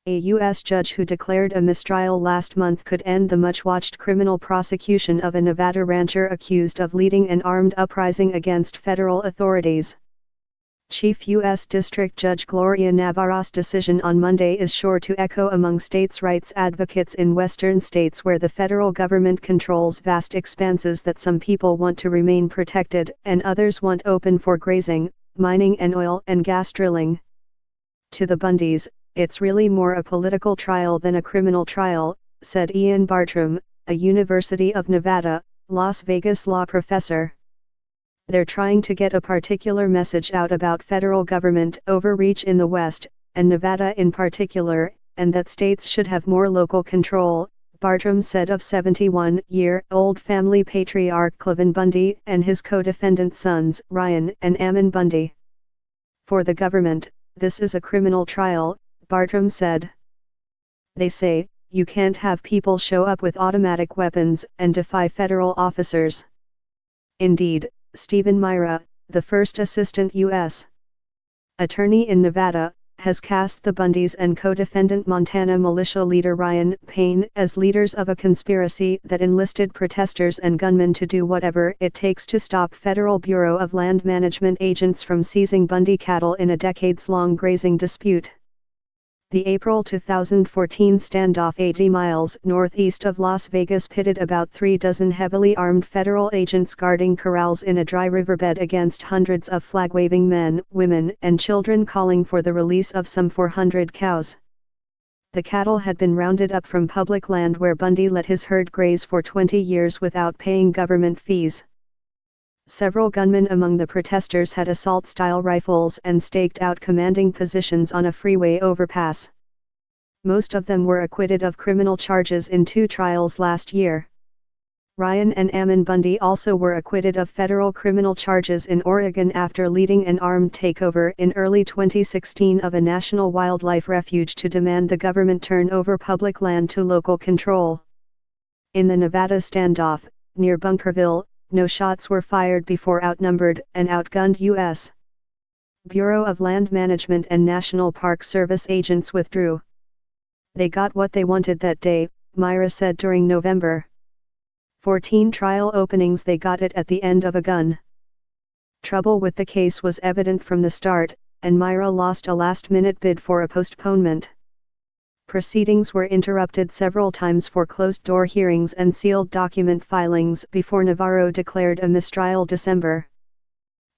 A U.S. judge who declared a mistrial last month could end the much-watched criminal prosecution of a Nevada rancher accused of leading an armed uprising against federal authorities. Chief U.S. District Judge Gloria Navarro's decision on Monday is sure to echo among states' rights advocates in western states where the federal government controls vast expanses that some people want to remain protected and others want open for grazing, mining and oil and gas drilling. To the Bundys, it's really more a political trial than a criminal trial, said Ian Bartram, a University of Nevada, Las Vegas law professor. They're trying to get a particular message out about federal government overreach in the West, and Nevada in particular, and that states should have more local control, Bartram said of 71-year-old family patriarch Cliven Bundy and his co-defendant sons Ryan and Ammon Bundy. For the government, this is a criminal trial, Bartram said. They say, you can't have people show up with automatic weapons and defy federal officers. Indeed, Stephen Myra, the first assistant U.S. attorney in Nevada, has cast the Bundys and co-defendant Montana militia leader Ryan Payne as leaders of a conspiracy that enlisted protesters and gunmen to do whatever it takes to stop Federal Bureau of Land Management agents from seizing Bundy cattle in a decades-long grazing dispute. The April 2014 standoff 80 miles northeast of Las Vegas pitted about 36 heavily armed federal agents guarding corrals in a dry riverbed against hundreds of flag-waving men, women, and children calling for the release of some 400 cows. The cattle had been rounded up from public land where Bundy let his herd graze for 20 years without paying government fees. Several gunmen among the protesters had assault-style rifles and staked out commanding positions on a freeway overpass. Most of them were acquitted of criminal charges in 2 trials last year. Ryan and Ammon Bundy also were acquitted of federal criminal charges in Oregon after leading an armed takeover in early 2016 of a national wildlife refuge to demand the government turn over public land to local control. In the Nevada standoff, near Bunkerville, no shots were fired before outnumbered and outgunned U.S. Bureau of Land Management and National Park Service agents withdrew. They got what they wanted that day, Myra said during November. 14 trial openings, they got it at the end of a gun. Trouble with the case was evident from the start, and Myra lost a last-minute bid for a postponement. Proceedings were interrupted several times for closed-door hearings and sealed document filings before Navarro declared a mistrial December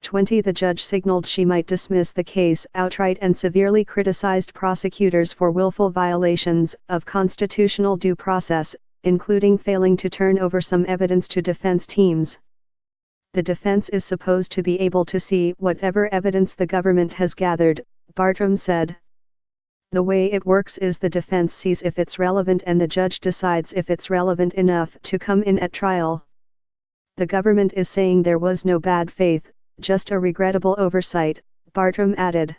20. The judge signaled she might dismiss the case outright and severely criticized prosecutors for willful violations of constitutional due process, including failing to turn over some evidence to defense teams. The defense is supposed to be able to see whatever evidence the government has gathered, Bartram said. The way it works is the defense sees if it's relevant and the judge decides if it's relevant enough to come in at trial. The government is saying there was no bad faith, just a regrettable oversight, Bartram added.